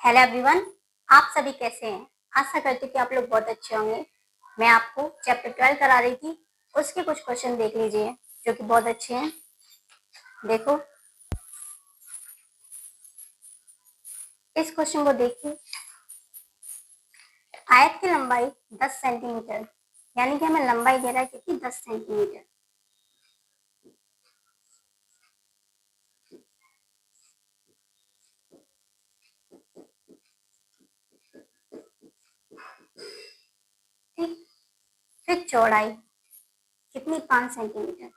Hello everyone, आप सभी कैसे हैं। आशा करती हूँ कि आप लोग बहुत अच्छे होंगे। मैं आपको चैप्टर 12 करा रही थी, उसके कुछ क्वेश्चन देख लीजिए जो कि बहुत अच्छे हैं। देखो इस क्वेश्चन को देखिए। आयत की लंबाई 10 सेंटीमीटर, यानी कि हमें लंबाई दे रहा है कितनी, 10 सेंटीमीटर। ठीक, फिर चौड़ाई कितनी, 5 सेंटीमीटर।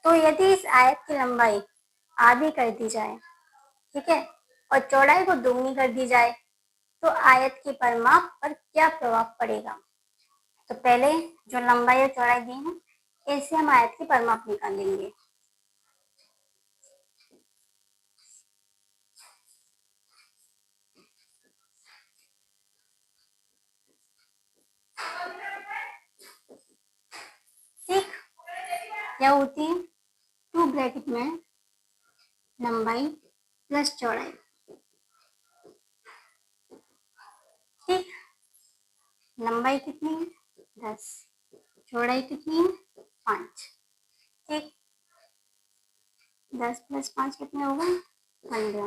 तो यदि इस आयत की लंबाई आधी कर दी जाए, ठीक है, और चौड़ाई को दोगुनी कर दी जाए, तो आयत की परिमाप पर क्या प्रभाव पड़ेगा। तो पहले जो लंबाई और चौड़ाई दी है, इससे हम आयत की परिमाप निकालेंगे। ठीक, क्या होती है, 2 ब्रैकेट में लंबाई प्लस चौड़ाई। ठीक, लंबाई कितनी है, 10, चौड़ाई कितनी है, 5। ठीक, 10 प्लस 5 कितने हो गए, 15।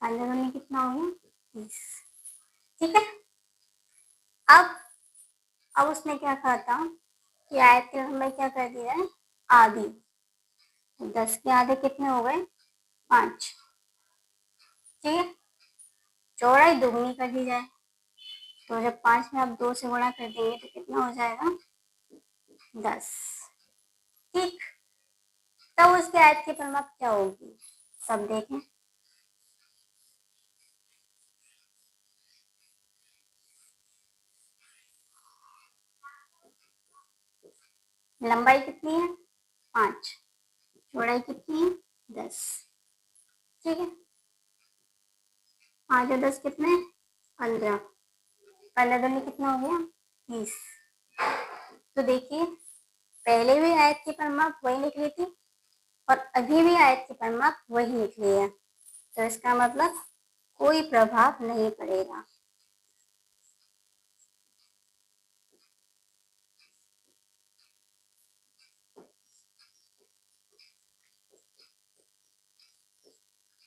15 में कितना हो गया, 30। ठीक है, अब उसने क्या कहा था कि आयत की लंबाई क्या कर दी है, आधी। तो 10 के आधे कितने हो गए, 5। ठीक है, चौड़ाई दोगुनी कर दी जाए, तो जब 5 में आप 2 से गुणा कर देंगे तो कितना हो जाएगा, 10। ठीक, तब उसके आयत की परिमाप क्या होगी, सब देखें। लंबाई कितनी है, 5, चौड़ाई कितनी है, 10। ठीक है, 5 और 10 कितने, 15। 15 दूनी कितना हो गया, 30। तो देखिए, पहले भी आयत की परिमाप वही निकली थी और अभी भी आयत की परिमाप वही निकली है, तो इसका मतलब कोई प्रभाव नहीं पड़ेगा।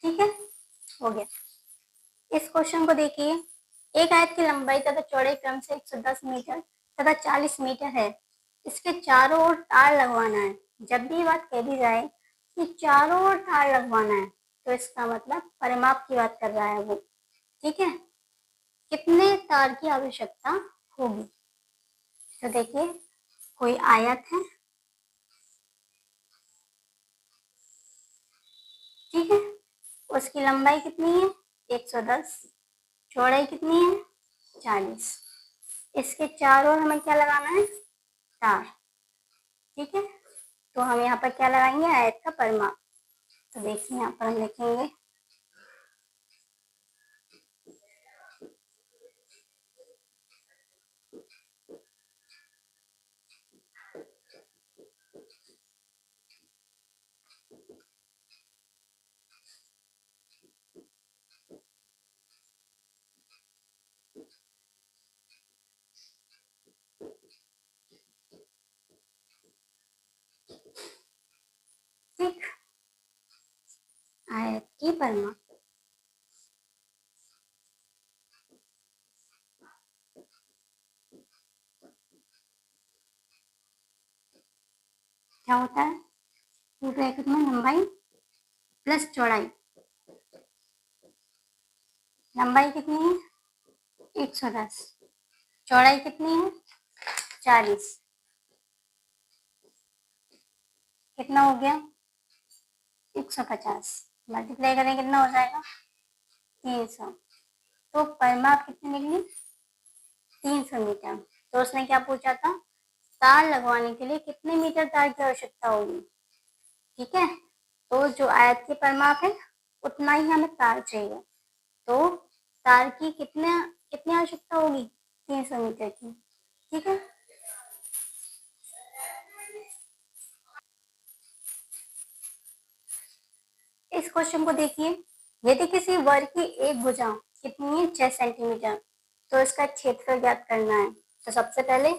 ठीक है, हो गया। इस क्वेश्चन को देखिए, एक आयत की लंबाई तथा चौड़ाई क्रम से 110 मीटर तथा 40 मीटर है। इसके चारों ओर तार लगवाना है। जब भी बात कह दी जाए कि चारों ओर तार लगवाना है, तो इसका मतलब परिमाप की बात कर रहा है वो। ठीक है, कितने तार की आवश्यकता होगी। तो देखिए, कोई आयत है, ठीक है, उसकी लंबाई कितनी है, 110, चौड़ाई कितनी है, 40। इसके चारों ओर हमें क्या लगाना है, तार। ठीक है, तो हम यहाँ पर क्या लगाएंगे, आयत का परिमाप। तो देखिए यहाँ पर हम लिखेंगे ठीक, आयत की परिमाप। क्या होता है, टू ब्रैकेट में लंबाई प्लस चौड़ाई। लंबाई कितनी है, 110, चौड़ाई कितनी है, 40। कितना हो गया, 150। मल्टीप्लाई करें कितना हो जाएगा, 300। तो परिमाप कितनी निकली, 300 मीटर। तो उसने क्या पूछा था, तार लगवाने के लिए कितने मीटर तार की आवश्यकता होगी। ठीक है, तो जो आयत की परिमाप है उतना ही हमें तार चाहिए। तो तार की कितने कितनी आवश्यकता होगी, 300 मीटर की। ठीक है, इस क्वेश्चन को देखिए, यदि किसी वर्ग की एक भुजा कितनी है 6 सेंटीमीटर, तो इसका क्षेत्रफल ज्ञात करना है। तो सबसे पहले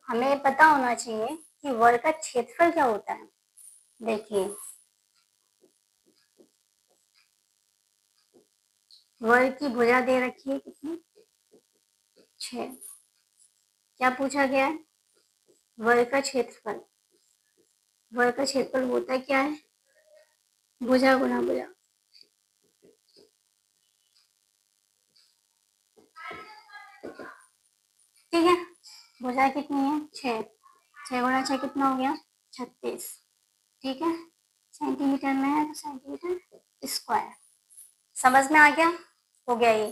हमें पता होना चाहिए कि वर्ग का क्षेत्रफल क्या होता है। देखिए, वर्ग की भुजा दे रखी है कितनी, 6। क्या पूछा गया है, वर्ग का क्षेत्रफल। वर्ग का क्षेत्रफल होता क्या है, भुजा गुना भुजा। ठीक है, भुजा कितनी है 6, 6 गुना 6 कितना हो गया 36। ठीक है, सेंटीमीटर में है तो सेंटीमीटर स्क्वायर। समझ में आ गया, हो गया ये।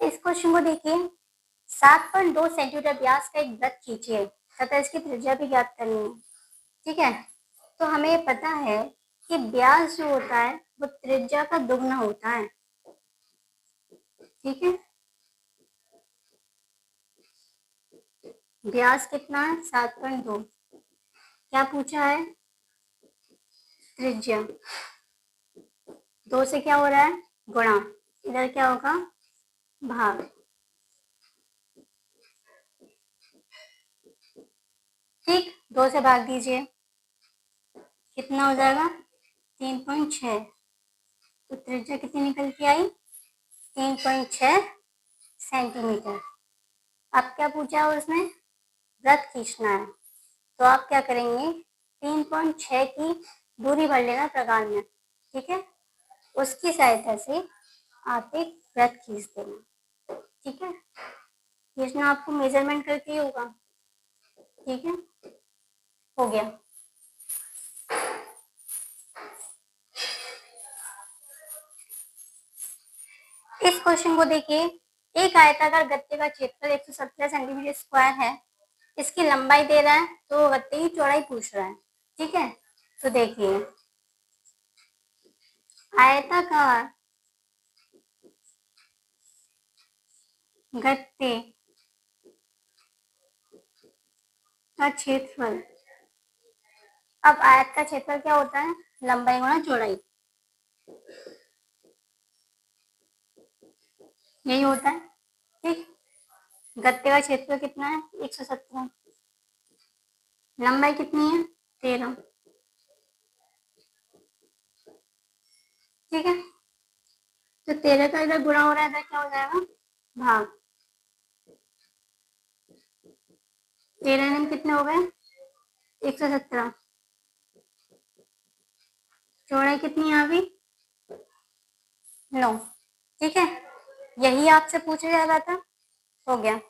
इस क्वेश्चन को देखिए, 7.2 सेंटीमीटर व्यास का एक वृत्त खींचिए तथा इसकी त्रिज्या भी ज्ञात करनी है। ठीक है, तो हमें पता है कि व्यास जो होता है वो त्रिज्या का दुगना होता है। ठीक है, व्यास कितना है 7.2, क्या पूछा है त्रिज्या, 2 से क्या हो रहा है गुणा, इधर क्या होगा भाग। ठीक, 2 से भाग दीजिए, कितना हो जाएगा 3.6। तो त्रिज्या कितनी निकल के आई 3.6 सेंटीमीटर। अब क्या पूछा है उसने, वृत्त खींचना है, तो आप क्या करेंगे 3.6 की दूरी भर लेना प्रकार में। ठीक है, उसकी सहायता से आप एक वृत्त खींच देना। ठीक है, खींचना आपको मेजरमेंट करके ही होगा। ठीक है, हो गया। इस क्वेश्चन को देखिए, एक आयताकार गत्ते का क्षेत्रफल 117 सेंटीमीटर स्क्वायर है, इसकी लंबाई दे रहा है तो गत्ते की चौड़ाई पूछ रहा है। ठीक है, तो देखिए आयताकार गत्ते का क्षेत्रफल, अब आयत का क्षेत्रफल क्या होता है लंबाई गुणा चौड़ाई, यही होता है। ठीक, गत्ते का क्षेत्रफल कितना है 117, लंबाई कितनी है 13। ठीक है, तो 13 का इधर गुणा हो रहा है, इधर क्या हो जाएगा भाग। 13 में कितने हो गए 117, चौड़ाई कितनी आ गई 9। ठीक है, यही आपसे पूछा जा रहा था, हो गया।